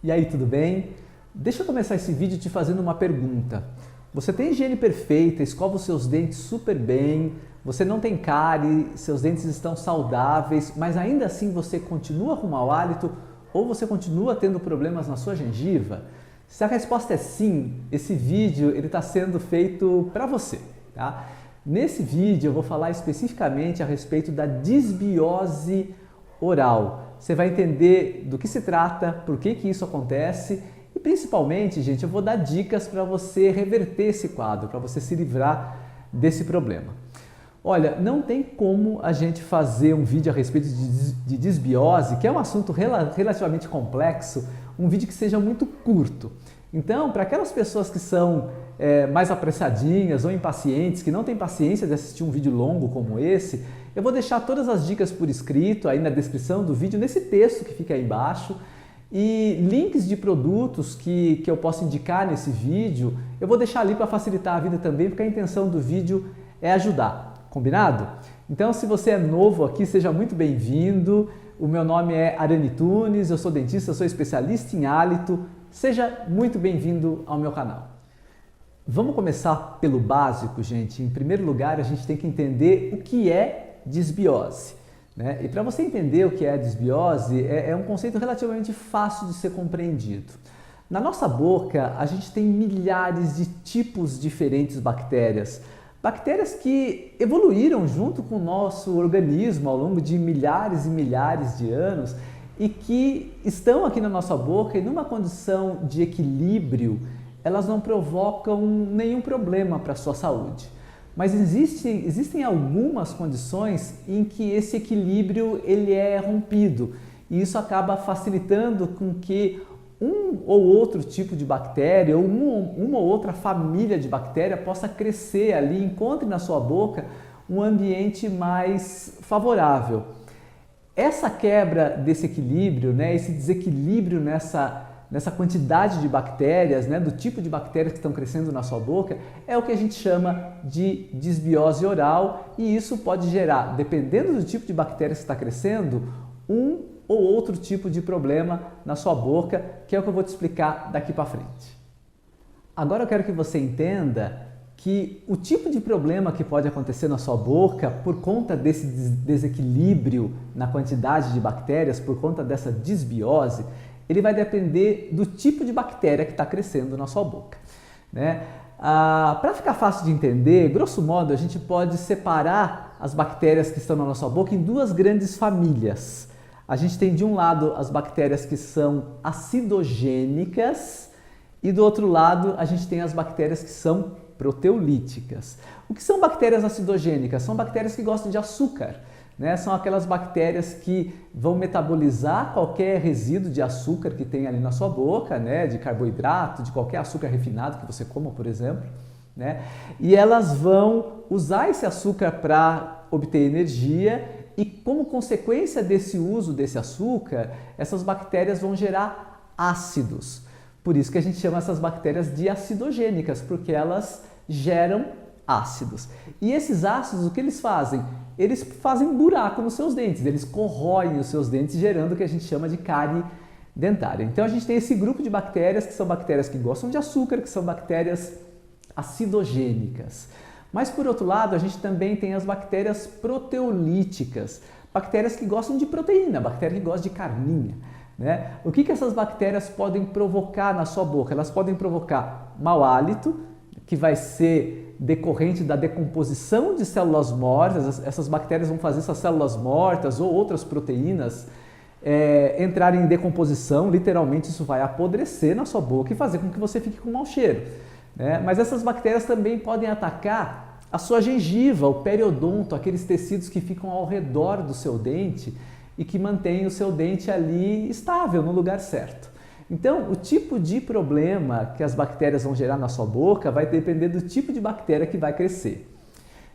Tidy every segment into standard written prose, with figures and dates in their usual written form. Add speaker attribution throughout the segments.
Speaker 1: E aí, tudo bem? Deixa eu começar esse vídeo te fazendo uma pergunta. Você tem higiene perfeita, escova os seus dentes super bem, você não tem cárie, seus dentes estão saudáveis, mas ainda assim você continua com mau hálito ou você continua tendo problemas na sua gengiva? Se a resposta é sim, esse vídeo está sendo feito para você, tá? Nesse vídeo eu vou falar especificamente a respeito da disbiose oral. Você vai entender do que se trata, por que isso acontece e principalmente, gente, eu vou dar dicas para você reverter esse quadro, para você se livrar desse problema. Olha, não tem como a gente fazer um vídeo a respeito de disbiose, que é um assunto relativamente complexo, um vídeo que seja muito curto. Então, para aquelas pessoas que são mais apressadinhas ou impacientes, que não têm paciência de assistir um vídeo longo como esse, eu vou deixar todas as dicas por escrito aí na descrição do vídeo, nesse texto que fica aí embaixo, e links de produtos que eu posso indicar nesse vídeo, eu vou deixar ali para facilitar a vida também, porque a intenção do vídeo é ajudar, combinado? Então, se você é novo aqui, seja muito bem-vindo. O meu nome é Arani Tunes, eu sou dentista, sou especialista em hálito. Seja muito bem-vindo ao meu canal. Vamos começar pelo básico, gente. Em primeiro lugar, a gente tem que entender o que é disbiose, né? E para você entender o que é disbiose, é um conceito relativamente fácil de ser compreendido. Na nossa boca, a gente tem milhares de tipos diferentes de bactérias. Bactérias que evoluíram junto com o nosso organismo ao longo de milhares e milhares de anos e que estão aqui na nossa boca e numa condição de equilíbrio, elas não provocam nenhum problema para a sua saúde. Mas existem algumas condições em que esse equilíbrio ele é rompido e isso acaba facilitando com que um ou outro tipo de bactéria ou uma ou outra família de bactéria possa crescer ali, encontre na sua boca um ambiente mais favorável. Essa quebra desse equilíbrio, né, esse desequilíbrio nessa quantidade de bactérias, né, do tipo de bactérias que estão crescendo na sua boca, é o que a gente chama de disbiose oral e isso pode gerar, dependendo do tipo de bactéria que está crescendo, um ou outro tipo de problema na sua boca, que é o que eu vou te explicar daqui para frente. Agora eu quero que você entenda que o tipo de problema que pode acontecer na sua boca por conta desse desequilíbrio na quantidade de bactérias, por conta dessa disbiose, ele vai depender do tipo de bactéria que está crescendo na sua boca, né? Para ficar fácil de entender, grosso modo, a gente pode separar as bactérias que estão na nossa boca em duas grandes famílias. A gente tem de um lado as bactérias que são acidogênicas e do outro lado a gente tem as bactérias que são proteolíticas. O que são bactérias acidogênicas? São bactérias que gostam de açúcar, né? São aquelas bactérias que vão metabolizar qualquer resíduo de açúcar que tem ali na sua boca, né? De carboidrato, de qualquer açúcar refinado que você coma, por exemplo, né? E elas vão usar esse açúcar para obter energia e como consequência desse uso desse açúcar, essas bactérias vão gerar ácidos. Por isso que a gente chama essas bactérias de acidogênicas, porque elas geram ácidos. E esses ácidos, o que eles fazem? Eles fazem buraco nos seus dentes, eles corroem os seus dentes, gerando o que a gente chama de cárie dentária. Então a gente tem esse grupo de bactérias que são bactérias que gostam de açúcar, que são bactérias acidogênicas. Mas por outro lado, a gente também tem as bactérias proteolíticas, bactérias que gostam de proteína, bactéria que gosta de carninha, né? O que essas bactérias podem provocar na sua boca? Elas podem provocar mau hálito, que vai ser decorrente da decomposição de células mortas. Essas bactérias vão fazer essas células mortas ou outras proteínas entrarem em decomposição, literalmente isso vai apodrecer na sua boca e fazer com que você fique com mau cheiro, né? Mas essas bactérias também podem atacar a sua gengiva, o periodonto, aqueles tecidos que ficam ao redor do seu dente e que mantêm o seu dente ali estável, no lugar certo. Então, o tipo de problema que as bactérias vão gerar na sua boca vai depender do tipo de bactéria que vai crescer.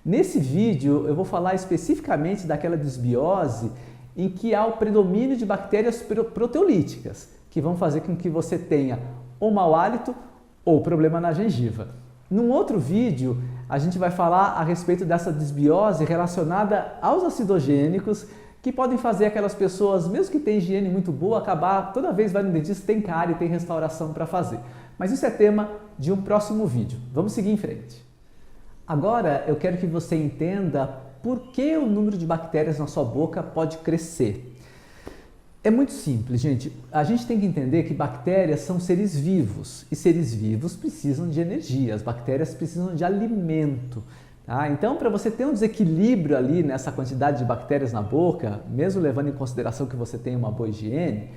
Speaker 1: Nesse vídeo, eu vou falar especificamente daquela disbiose em que há o predomínio de bactérias proteolíticas, que vão fazer com que você tenha ou mau hálito ou problema na gengiva. Num outro vídeo, a gente vai falar a respeito dessa disbiose relacionada aos acidogênicos, que podem fazer aquelas pessoas, mesmo que tenham higiene muito boa, acabar, toda vez vai no dentista, tem cárie, tem restauração para fazer. Mas isso é tema de um próximo vídeo. Vamos seguir em frente. Agora eu quero que você entenda por que o número de bactérias na sua boca pode crescer. É muito simples, gente. A gente tem que entender que bactérias são seres vivos e seres vivos precisam de energia, as bactérias precisam de alimento. Tá? Então, para você ter um desequilíbrio ali nessa quantidade de bactérias na boca, mesmo levando em consideração que você tem uma boa higiene,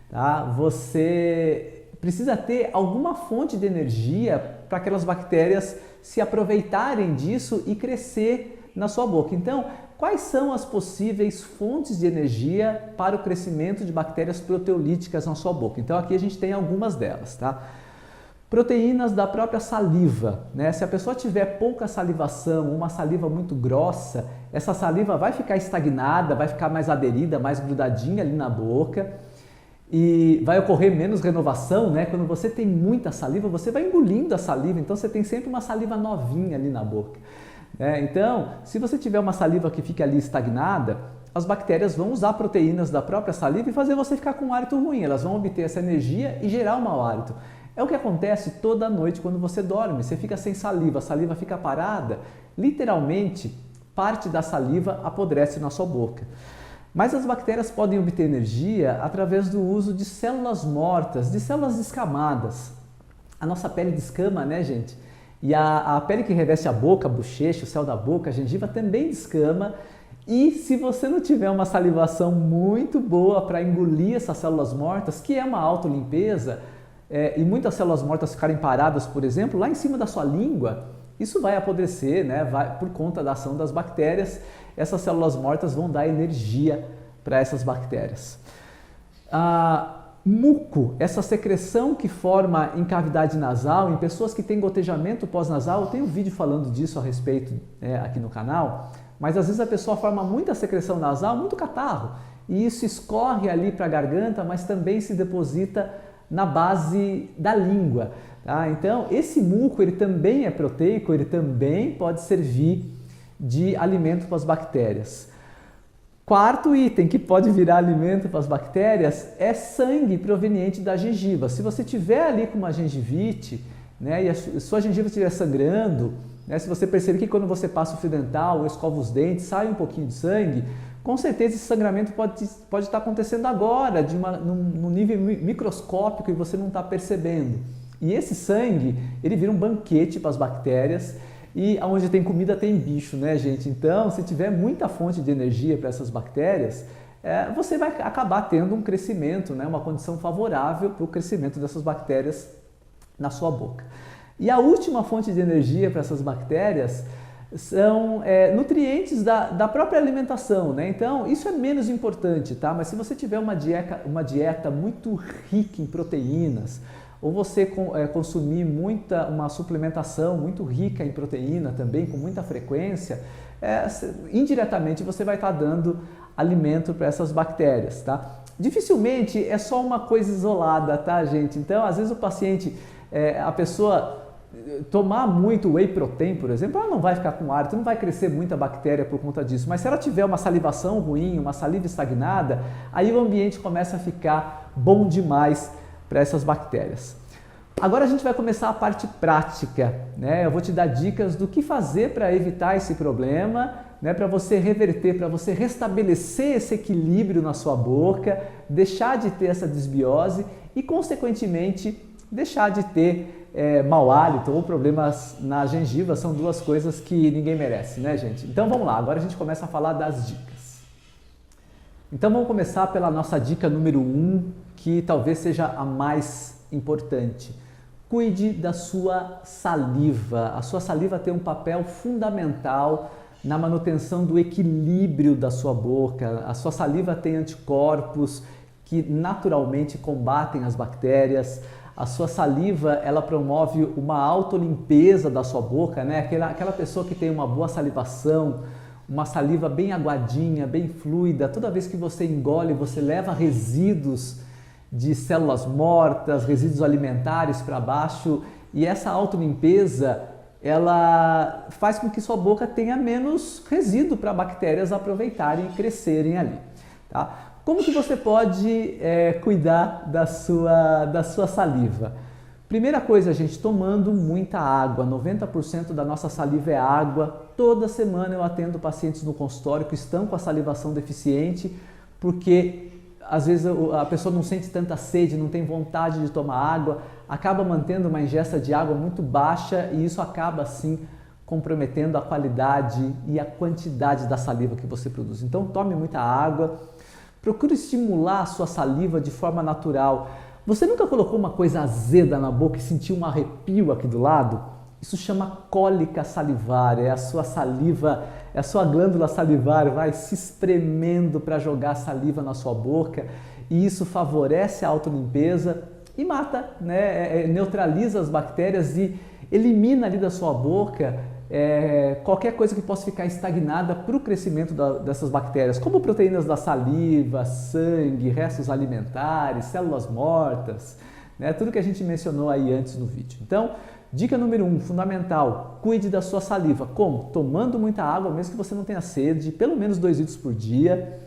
Speaker 1: tá? Você precisa ter alguma fonte de energia para aquelas bactérias se aproveitarem disso e crescer na sua boca. Então, quais são as possíveis fontes de energia para o crescimento de bactérias proteolíticas na sua boca? Então, aqui a gente tem algumas delas, tá? Proteínas da própria saliva, né? Se a pessoa tiver pouca salivação, uma saliva muito grossa, essa saliva vai ficar estagnada, vai ficar mais aderida, mais grudadinha ali na boca e vai ocorrer menos renovação, né? Quando você tem muita saliva, você vai engolindo a saliva, então você tem sempre uma saliva novinha ali na boca. Então, se você tiver uma saliva que fica ali estagnada, as bactérias vão usar proteínas da própria saliva e fazer você ficar com um hálito ruim. Elas vão obter essa energia e gerar um mau hálito. É o que acontece toda noite quando você dorme. Você fica sem saliva, a saliva fica parada. Literalmente, parte da saliva apodrece na sua boca. Mas as bactérias podem obter energia através do uso de células mortas, de células descamadas. A nossa pele descama, né, gente? E a pele que reveste a boca, a bochecha, o céu da boca, a gengiva também descama. E se você não tiver uma salivação muito boa para engolir essas células mortas, que é uma autolimpeza, e muitas células mortas ficarem paradas, por exemplo, lá em cima da sua língua, isso vai apodrecer, né? Por conta da ação das bactérias. Essas células mortas vão dar energia para essas bactérias. Muco, essa secreção que forma em cavidade nasal, em pessoas que têm gotejamento pós-nasal, eu tenho um vídeo falando disso a respeito aqui no canal, mas às vezes a pessoa forma muita secreção nasal, muito catarro, e isso escorre ali para a garganta, mas também se deposita na base da língua. Tá? Então, esse muco ele também é proteico, ele também pode servir de alimento para as bactérias. Quarto item que pode virar alimento para as bactérias é sangue proveniente da gengiva. Se você tiver ali com uma gengivite, né, e a sua gengiva estiver sangrando, né, se você perceber que quando você passa o fio dental ou escova os dentes, sai um pouquinho de sangue, com certeza esse sangramento pode estar acontecendo agora, num nível microscópico e você não está percebendo. E esse sangue, ele vira um banquete para as bactérias. E onde tem comida tem bicho, né, gente? Então, se tiver muita fonte de energia para essas bactérias, você vai acabar tendo um crescimento, né, uma condição favorável para o crescimento dessas bactérias na sua boca. E a última fonte de energia para essas bactérias são nutrientes da própria alimentação, né? Então, isso é menos importante, tá? Mas se você tiver uma dieta muito rica em proteínas, ou você consumir uma suplementação muito rica em proteína também, com muita frequência, indiretamente você vai estar dando alimento para essas bactérias, tá? Dificilmente é só uma coisa isolada, tá, gente? Então, às vezes o paciente, a pessoa tomar muito whey protein, por exemplo, ela não vai ficar com hálito, não vai crescer muita bactéria por conta disso, mas se ela tiver uma salivação ruim, uma saliva estagnada, aí o ambiente começa a ficar bom demais para essas bactérias. Agora a gente vai começar a parte prática, né? Eu vou te dar dicas do que fazer para evitar esse problema, né? Para você reverter, para você restabelecer esse equilíbrio na sua boca, deixar de ter essa desbiose e, consequentemente, deixar de ter mau hálito ou problemas na gengiva. São duas coisas que ninguém merece, né, gente? Então vamos lá, agora a gente começa a falar das dicas. Então vamos começar pela nossa dica número 1, que talvez seja a mais importante. Cuide da sua saliva. A sua saliva tem um papel fundamental na manutenção do equilíbrio da sua boca. A sua saliva tem anticorpos que naturalmente combatem as bactérias. A sua saliva, ela promove uma autolimpeza da sua boca, né? Aquela pessoa que tem uma boa salivação, uma saliva bem aguadinha, bem fluida, toda vez que você engole, você leva resíduos de células mortas, resíduos alimentares para baixo, e essa autolimpeza, ela faz com que sua boca tenha menos resíduo para bactérias aproveitarem e crescerem ali. Tá? Como que você pode cuidar da sua saliva? Primeira coisa, gente, tomando muita água. 90% da nossa saliva é água. Toda semana eu atendo pacientes no consultório que estão com a salivação deficiente, porque às vezes a pessoa não sente tanta sede, não tem vontade de tomar água, acaba mantendo uma ingesta de água muito baixa e isso acaba, assim, comprometendo a qualidade e a quantidade da saliva que você produz. Então, tome muita água, procure estimular a sua saliva de forma natural. Você nunca colocou uma coisa azeda na boca e sentiu um arrepio aqui do lado? Isso chama cólica salivar, é a sua saliva, é a sua glândula salivar, vai se espremendo para jogar saliva na sua boca e isso favorece a autolimpeza e mata, né? Neutraliza as bactérias e elimina ali da sua boca qualquer coisa que possa ficar estagnada para o crescimento dessas bactérias, como proteínas da saliva, sangue, restos alimentares, células mortas, né? Tudo que a gente mencionou aí antes no vídeo. Então, dica número 1, fundamental, cuide da sua saliva. Como? Tomando muita água, mesmo que você não tenha sede, pelo menos 2 litros por dia,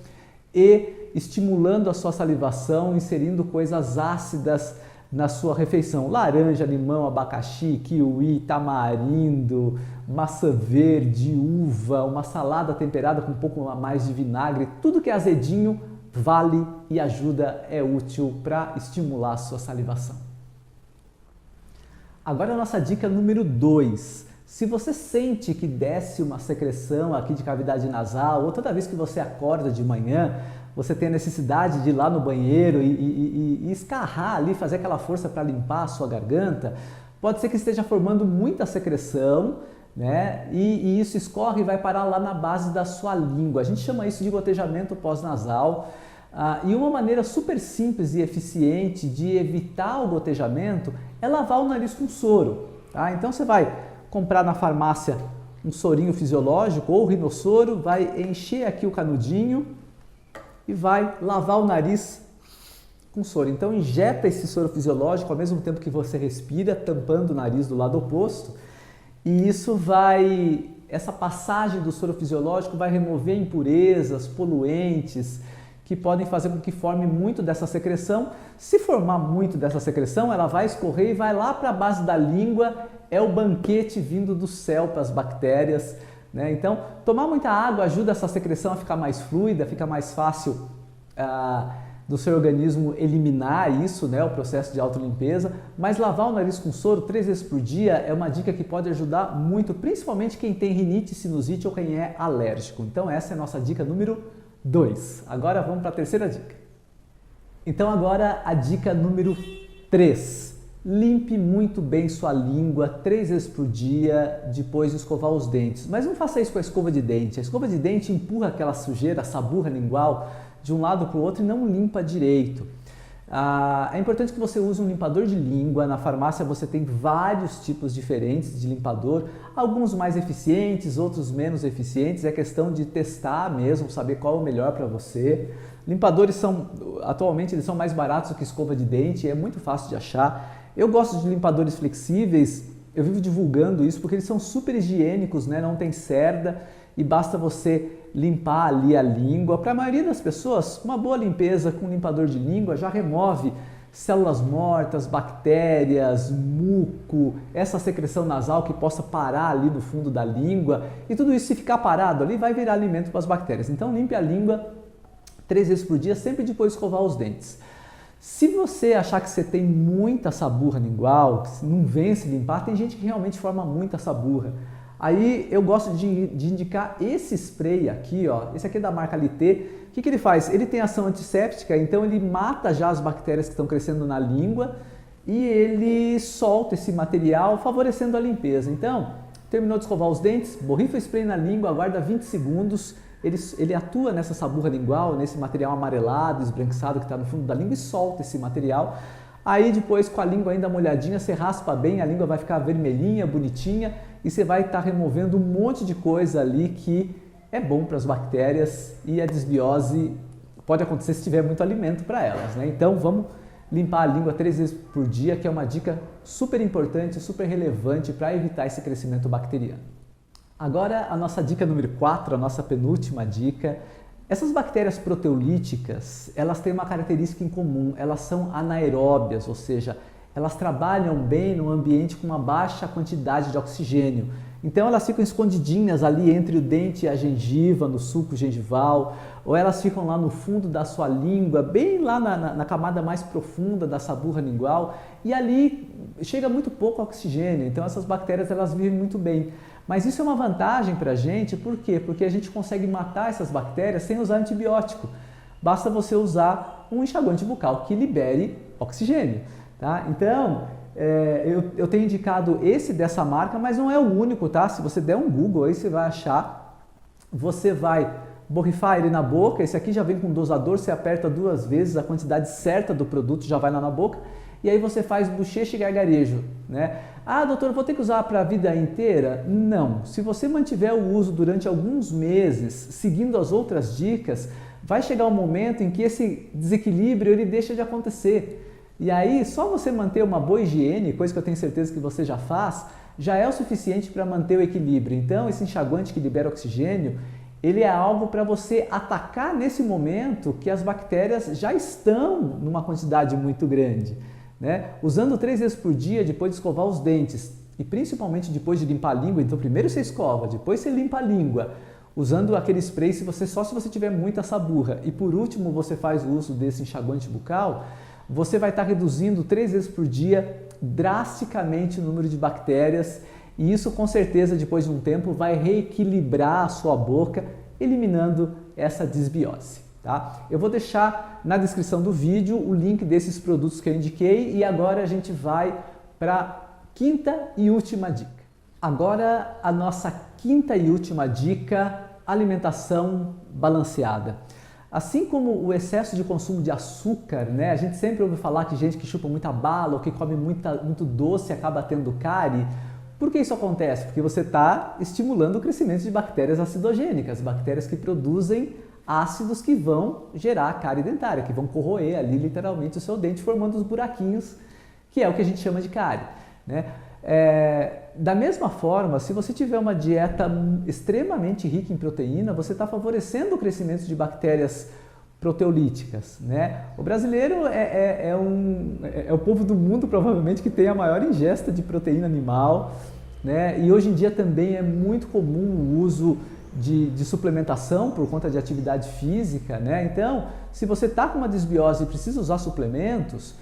Speaker 1: e estimulando a sua salivação, inserindo coisas ácidas na sua refeição. Laranja, limão, abacaxi, kiwi, tamarindo, maçã verde, uva, uma salada temperada com um pouco a mais de vinagre, tudo que é azedinho vale e ajuda, é útil para estimular a sua salivação. Agora a nossa dica número 2. Se você sente que desce uma secreção aqui de cavidade nasal ou toda vez que você acorda de manhã, você tem a necessidade de ir lá no banheiro e escarrar ali, fazer aquela força para limpar a sua garganta, pode ser que esteja formando muita secreção, né? E isso escorre e vai parar lá na base da sua língua. A gente chama isso de gotejamento pós-nasal. E uma maneira super simples e eficiente de evitar o gotejamento é lavar o nariz com soro. Tá? Então você vai comprar na farmácia um sorinho fisiológico ou rinossoro, vai encher aqui o canudinho e vai lavar o nariz com soro. Então injeta esse soro fisiológico ao mesmo tempo que você respira, tampando o nariz do lado oposto, e essa passagem do soro fisiológico vai remover impurezas, poluentes, que podem fazer com que forme muito dessa secreção. Se formar muito dessa secreção, ela vai escorrer e vai lá para a base da língua, é o banquete vindo do céu para as bactérias, né? Então, tomar muita água ajuda essa secreção a ficar mais fluida, fica mais fácil do seu organismo eliminar isso, né? O processo de autolimpeza, mas lavar o nariz com soro 3 vezes por dia é uma dica que pode ajudar muito, principalmente quem tem rinite, sinusite ou quem é alérgico. Então essa é a nossa dica número 2. Agora vamos para a terceira dica. Então agora a dica número 3. Limpe muito bem sua língua 3 vezes por dia depois de escovar os dentes. Mas não faça isso com a escova de dente. A escova de dente empurra aquela sujeira, essa burra lingual de um lado para o outro e não limpa direito. É importante que você use um limpador de língua. Na farmácia você tem vários tipos diferentes de limpador, alguns mais eficientes, outros menos eficientes. É questão de testar mesmo, saber qual é o melhor para você. Limpadores atualmente eles são mais baratos do que escova de dente, é muito fácil de achar. Eu gosto de limpadores flexíveis, eu vivo divulgando isso porque eles são super higiênicos, né? Não tem cerda e basta você limpar ali a língua. Para a maioria das pessoas, uma boa limpeza com limpador de língua já remove células mortas, bactérias, muco, essa secreção nasal que possa parar ali no fundo da língua, e tudo isso, se ficar parado ali, vai virar alimento para as bactérias. Então limpe a língua 3 vezes por dia, sempre depois de escovar os dentes. Se você achar que você tem muita saburra lingual, que não vence limpar, tem gente que realmente forma muita saburra. Aí eu gosto de indicar esse spray aqui, ó. Esse aqui é da marca Lité. O que ele faz? Ele tem ação antisséptica, então ele mata já as bactérias que estão crescendo na língua e ele solta esse material, favorecendo a limpeza. Então, terminou de escovar os dentes, borrifa o spray na língua, aguarda 20 segundos. Ele atua nessa saburra lingual, nesse material amarelado, esbranquiçado que está no fundo da língua e solta esse material. Aí depois, com a língua ainda molhadinha, você raspa bem, a língua vai ficar vermelhinha, bonitinha e você vai estar removendo um monte de coisa ali que é bom para as bactérias, e a desbiose pode acontecer se tiver muito alimento para elas, né? Então vamos limpar a língua 3 vezes por dia, que é uma dica super importante, super relevante para evitar esse crescimento bacteriano. Agora a nossa dica número 4, a nossa penúltima dica, Essas bactérias proteolíticas, elas têm uma característica em comum, elas são anaeróbias, ou seja, elas trabalham bem no ambiente com uma baixa quantidade de oxigênio. Então elas ficam escondidinhas ali entre o dente e a gengiva, no sulco gengival, ou elas ficam lá no fundo da sua língua, bem lá na camada mais profunda da saburra lingual, e ali chega muito pouco oxigênio, então essas bactérias elas vivem muito bem. Mas isso é uma vantagem para a gente, por quê? Porque a gente consegue matar essas bactérias sem usar antibiótico. Basta você usar um enxaguante bucal que libere oxigênio. Tá? Então, eu tenho indicado esse dessa marca, mas não é o único, tá? Se você der um Google aí, você vai achar. Você vai borrifar ele na boca, esse aqui já vem com dosador, você aperta 2 vezes, a quantidade certa do produto já vai lá na boca, e aí você faz bochecha e gargarejo, né? Ah, doutor, vou ter que usar para a vida inteira? Não. Se você mantiver o uso durante alguns meses, seguindo as outras dicas, vai chegar um momento em que esse desequilíbrio ele deixa de acontecer. E aí, só você manter uma boa higiene, coisa que eu tenho certeza que você já faz, já é o suficiente para manter o equilíbrio. Então, esse enxaguante que libera oxigênio, ele é algo para você atacar nesse momento que as bactérias já estão numa quantidade muito grande. Né? Usando 3 vezes por dia depois de escovar os dentes e principalmente depois de limpar a língua, então primeiro você escova, depois você limpa a língua, usando aquele spray só se você tiver muita saburra, e por último você faz o uso desse enxaguante bucal, você vai estar reduzindo 3 vezes por dia drasticamente o número de bactérias, e isso com certeza depois de um tempo vai reequilibrar a sua boca, eliminando essa disbiose. Tá? Eu vou deixar na descrição do vídeo o link desses produtos que eu indiquei, e agora a gente vai para a quinta e última dica. Agora a nossa quinta e última dica, alimentação balanceada. Assim como o excesso de consumo de açúcar, né? A gente sempre ouve falar que gente que chupa muita bala ou que come muito doce acaba tendo cárie. Por que isso acontece? Porque você está estimulando o crescimento de bactérias acidogênicas, bactérias que produzem ácidos que vão gerar cárie dentária, que vão corroer ali literalmente o seu dente, formando os buraquinhos, que é o que a gente chama de cárie. Né? Da mesma forma, se você tiver uma dieta extremamente rica em proteína, você está favorecendo o crescimento de bactérias proteolíticas. Né? O brasileiro é o povo do mundo, provavelmente, que tem a maior ingesta de proteína animal, né? E hoje em dia também é muito comum o uso de suplementação por conta de atividade física, né? Então, se você está com uma desbiose e precisa usar suplementos,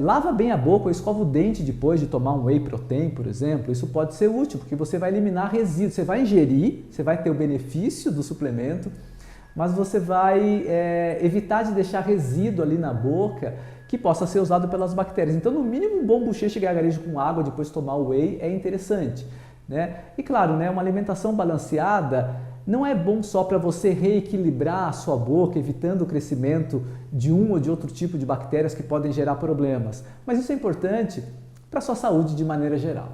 Speaker 1: lava bem a boca ou escova o dente depois de tomar um whey protein, por exemplo. Isso pode ser útil, porque você vai eliminar resíduos, você vai ingerir, você vai ter o benefício do suplemento, mas você vai evitar de deixar resíduo ali na boca que possa ser usado pelas bactérias. Então, no mínimo, um bom bochecha e gargarejo com água depois de tomar o whey é interessante. Né? E claro, né, uma alimentação balanceada não é bom só para você reequilibrar a sua boca, evitando o crescimento de um ou de outro tipo de bactérias que podem gerar problemas, mas isso é importante para a sua saúde de maneira geral.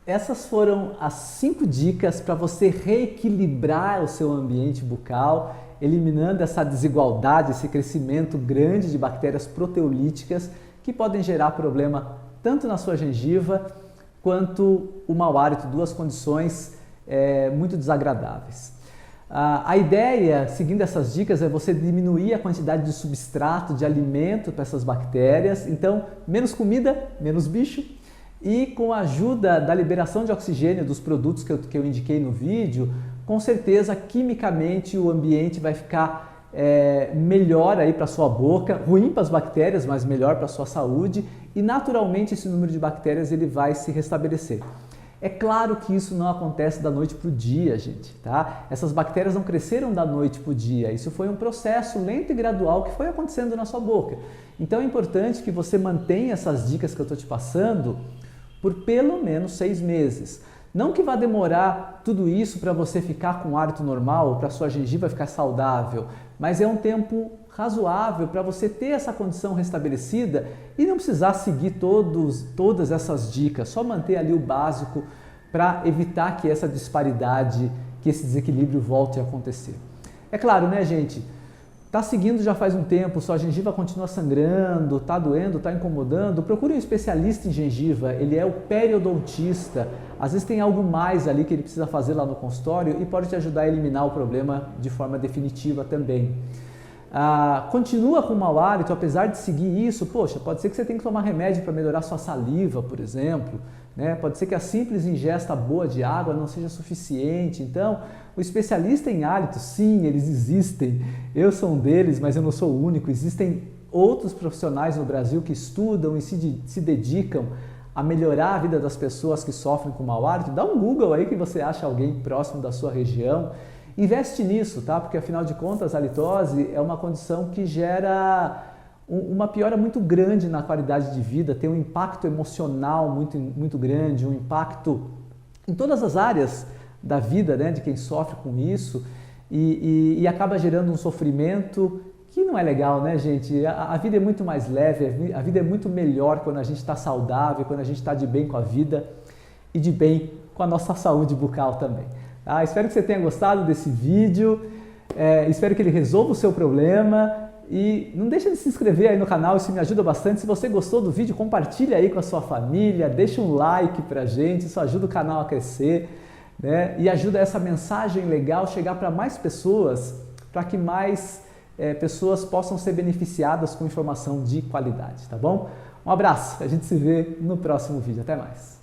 Speaker 1: Essas foram as 5 dicas para você reequilibrar o seu ambiente bucal, eliminando essa desigualdade, esse crescimento grande de bactérias proteolíticas que podem gerar problema tanto na sua gengiva quanto o mau hálito, 2 condições muito desagradáveis. A ideia, seguindo essas dicas, é você diminuir a quantidade de substrato, de alimento para essas bactérias. Então, menos comida, menos bicho. E com a ajuda da liberação de oxigênio dos produtos que eu indiquei no vídeo, com certeza, quimicamente, o ambiente vai ficar melhor aí para a sua boca, ruim para as bactérias, mas melhor para a sua saúde, e naturalmente esse número de bactérias ele vai se restabelecer. É claro que isso não acontece da noite para o dia, gente, tá? Essas bactérias não cresceram da noite para o dia, isso foi um processo lento e gradual que foi acontecendo na sua boca. Então é importante que você mantenha essas dicas que eu estou te passando por pelo menos 6 meses. Não que vá demorar tudo isso para você ficar com um hálito normal, para a sua gengiva ficar saudável, mas é um tempo razoável para você ter essa condição restabelecida e não precisar seguir todas essas dicas, só manter ali o básico para evitar que essa disparidade, que esse desequilíbrio volte a acontecer. É claro, né, gente? Tá seguindo já faz um tempo, sua gengiva continua sangrando, tá doendo, tá incomodando, procure um especialista em gengiva, ele é o periodontista. Às vezes tem algo mais ali que ele precisa fazer lá no consultório e pode te ajudar a eliminar o problema de forma definitiva também. Continua com mau hálito, apesar de seguir isso, poxa, pode ser que você tenha que tomar remédio para melhorar sua saliva, por exemplo, né? Pode ser que a simples ingesta boa de água não seja suficiente. Então, o especialista em hálito, sim, eles existem, eu sou um deles, mas eu não sou o único, existem outros profissionais no Brasil que estudam e se dedicam a melhorar a vida das pessoas que sofrem com mau hálito. Dá um Google aí que você acha alguém próximo da sua região. Investe nisso, tá? Porque afinal de contas a halitose é uma condição que gera uma piora muito grande na qualidade de vida, tem um impacto emocional muito grande, um impacto em todas as áreas da vida, né, de quem sofre com isso e acaba gerando um sofrimento que não é legal, né, gente? A vida é muito mais leve, a vida é muito melhor quando a gente está saudável, quando a gente está de bem com a vida e de bem com a nossa saúde bucal também. Espero que você tenha gostado desse vídeo, espero que ele resolva o seu problema e não deixa de se inscrever aí no canal, isso me ajuda bastante. Se você gostou do vídeo, compartilha aí com a sua família, deixa um like pra gente, isso ajuda o canal a crescer, né? E ajuda essa mensagem legal chegar para mais pessoas, para que mais pessoas possam ser beneficiadas com informação de qualidade, tá bom? Um abraço, a gente se vê no próximo vídeo, até mais!